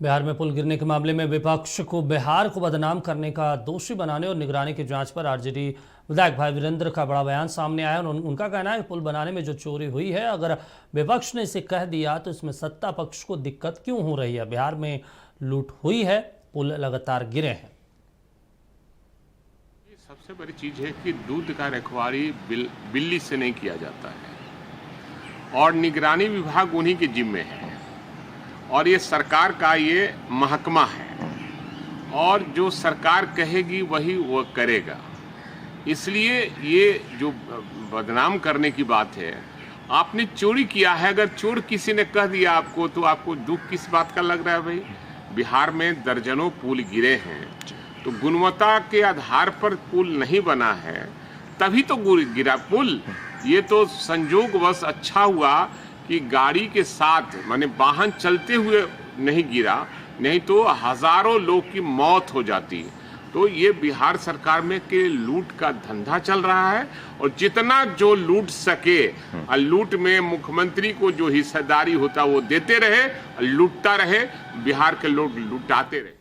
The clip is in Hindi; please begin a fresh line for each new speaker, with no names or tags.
बिहार में पुल गिरने के मामले में विपक्ष को बिहार को बदनाम करने का दोषी बनाने और निगरानी की जांच पर आरजेडी विधायक भाई वीरेंद्र का बड़ा बयान सामने आया। उनका कहना है कि पुल बनाने में जो चोरी हुई है, अगर विपक्ष ने इसे कह दिया तो इसमें सत्ता पक्ष को दिक्कत क्यों हो रही है। बिहार में लूट हुई है, पुल लगातार गिरे हैं।
सबसे बड़ी चीज है कि दूध का रखवाली बिल्ली से नहीं किया जाता है और निगरानी विभाग उन्हीं के जिम्मे है और ये सरकार का ये महकमा है और जो सरकार कहेगी वही वो करेगा। इसलिए ये जो बदनाम करने की बात है, आपने चोरी किया है, अगर चोर किसी ने कह दिया आपको तो आपको दुख किस बात का लग रहा है। भाई, बिहार में दर्जनों पुल गिरे हैं तो गुणवत्ता के आधार पर पुल नहीं बना है, तभी तो गिरा पुल। ये तो संजोगवश अच्छा हुआ कि गाड़ी के साथ माने वाहन चलते हुए नहीं गिरा, नहीं तो हजारों लोग की मौत हो जाती। तो ये बिहार सरकार में के लूट का धंधा चल रहा है और जितना जो लूट सके और लूट में मुख्यमंत्री को जो हिस्सेदारी होता वो देते रहे, लूटता रहे, बिहार के लोग लुटाते रहे।